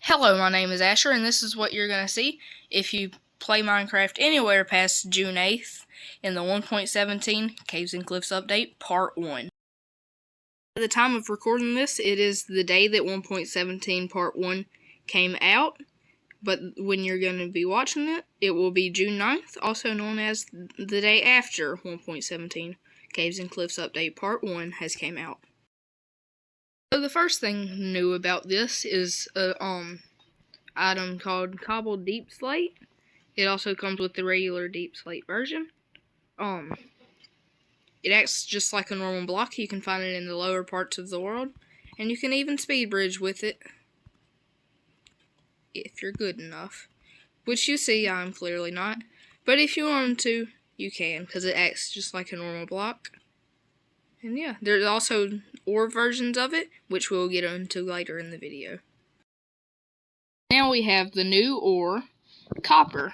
Hello, my name is Asher, and this is what you're going to see if you play Minecraft anywhere past June 8th in the 1.17 Caves and Cliffs Update, Part 1. At the time of recording this, it is the day that 1.17 Part 1 came out, but when you're going to be watching it, it will be June 9th, also known as the day after 1.17 Caves and Cliffs Update, Part 1 has came out. So the first thing new about this is item called Cobbled Deep Slate. It also comes with the regular Deep Slate version. It acts just like a normal block. You can find it in the lower parts of the world, and you can even speed bridge with it if you're good enough. Which you see, I'm clearly not. But if you want to, you can, because it acts just like a normal block. And yeah, there's also ore versions of it, which we'll get into later in the video. Now we have the new ore, copper.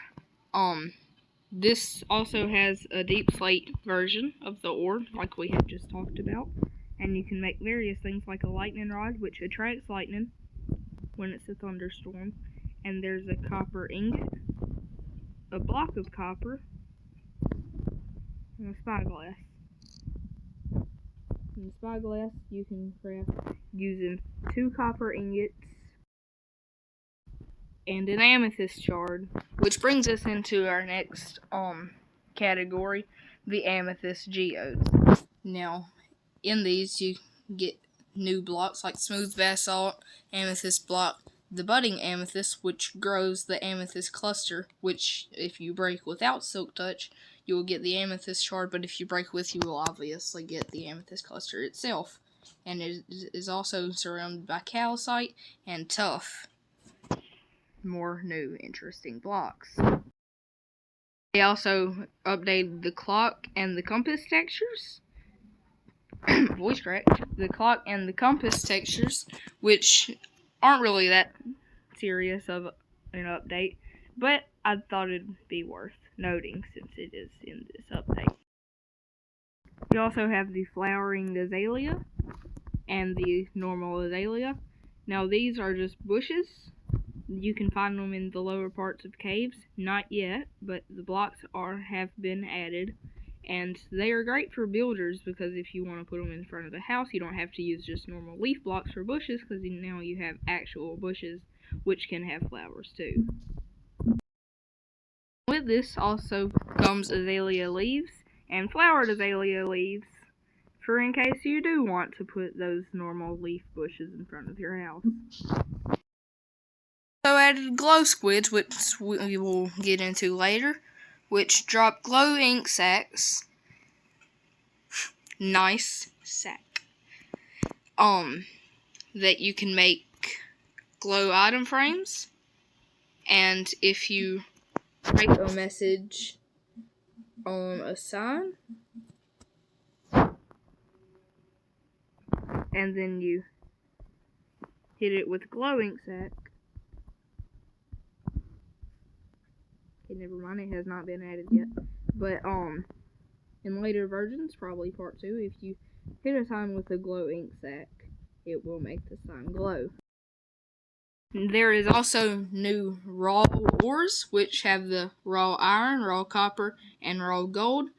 This also has a deep slate version of the ore, like we have just talked about. And you can make various things like a lightning rod, which attracts lightning when it's a thunderstorm. And there's a copper ingot, a block of copper, and a spyglass. And the spyglass you can craft using 2 copper ingots and an amethyst shard, which brings us into our next category, the amethyst geodes. Now, in these you get new blocks like smooth basalt, amethyst block, the budding amethyst, which grows the amethyst cluster, which if you break without silk touch, you will get the amethyst shard, but if you break with, you will obviously get the amethyst cluster itself. And it is also surrounded by calcite and tuff. More new interesting blocks. They also updated the clock and the compass textures. Voice crack. The clock and the compass textures, which aren't really that serious of an update, but I thought it'd be worth noting since it is in this update. We also have the flowering azalea and the normal azalea. Now these are just bushes. You can find them in the lower parts of caves. Not yet, but the blocks have been added. And they are great for builders because if you want to put them in front of the house, you don't have to use just normal leaf blocks for bushes because now you have actual bushes which can have flowers too. With this also comes azalea leaves and flowered azalea leaves for in case you do want to put those normal leaf bushes in front of your house. Also added glow squids, which we will get into later, which drop glow ink sacks. Nice sack. That you can make glow item frames. And if you write a message on a sign, and then you hit it with glow ink sack. Okay, never mind, it has not been added yet. But in later versions, probably part 2, if you hit a sign with a glow ink sack, it will make the sign glow. There is also new raw ores, which have the raw iron, raw copper, and raw gold.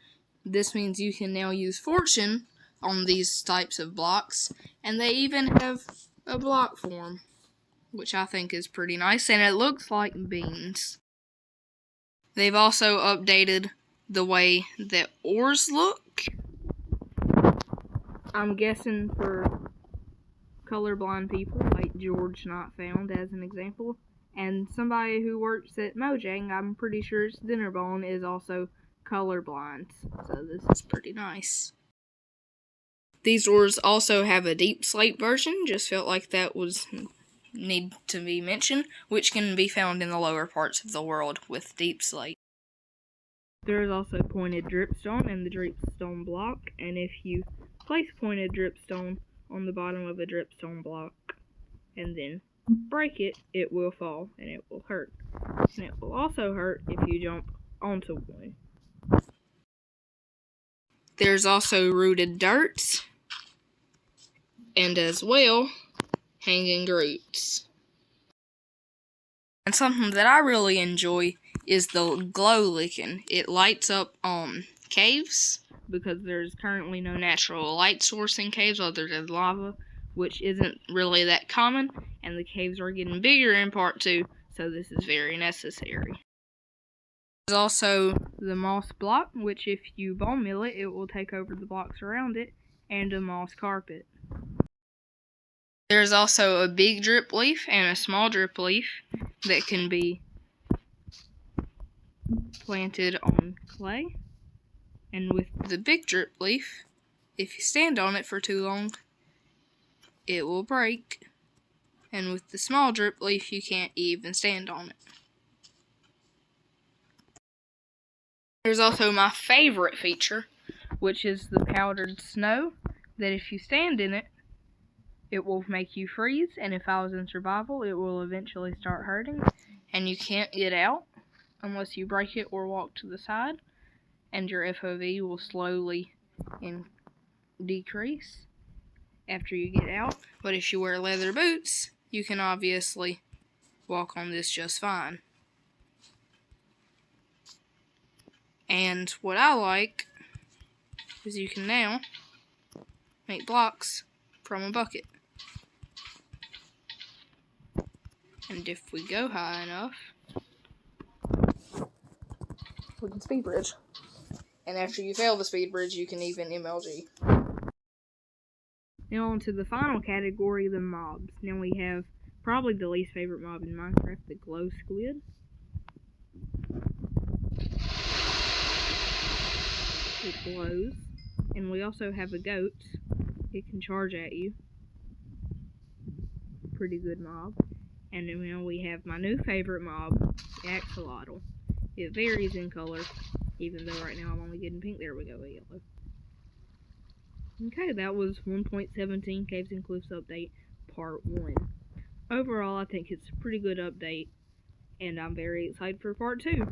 This means you can now use fortune on these types of blocks, and they even have a block form, which I think is pretty nice, and it looks like beans. They've also updated the way that ores look. I'm guessing for colorblind people, like George Not Found as an example, and somebody who works at Mojang, I'm pretty sure it's Dinnerbone, is also colorblind, so this is pretty nice. These ores also have a deep slate version, just felt like that was need to be mentioned, which can be found in the lower parts of the world with deep slate. There is also pointed dripstone and the dripstone block, and if you place pointed dripstone on the bottom of a dripstone block and then break it, it will fall and it will hurt. And it will also hurt if you jump onto one. There's also rooted dirt, and as well, hanging roots. And something that I really enjoy is the glow licking. It lights up caves, because there's currently no natural light source in caves other than lava, which isn't really that common, and the caves are getting bigger in part 2, so this is very necessary. There's also the moss block, which if you bone meal it, it will take over the blocks around it, and a moss carpet. There's also a big drip leaf and a small drip leaf that can be planted on clay. And with the big drip leaf, if you stand on it for too long, it will break. And with the small drip leaf, you can't even stand on it. There's also my favorite feature, which is the powdered snow, that if you stand in it, it will make you freeze, and if I was in survival, it will eventually start hurting, and you can't get out unless you break it or walk to the side, and your FOV will slowly decrease after you get out. But if you wear leather boots, you can obviously walk on this just fine. And what I like is you can now make blocks from a bucket. And if we go high enough, we can speed bridge. And after you fail the speed bridge, you can even MLG. Now on to the final category, the mobs. Now we have probably the least favorite mob in Minecraft, the glow squid. It glows. And we also have a goat. It can charge at you. Pretty good mob. And then we have my new favorite mob, the axolotl. It varies in color, even though right now I'm only getting pink. There we go, yellow. Okay, that was 1.17 Caves and Cliffs Update Part 1. Overall, I think it's a pretty good update, and I'm very excited for Part 2.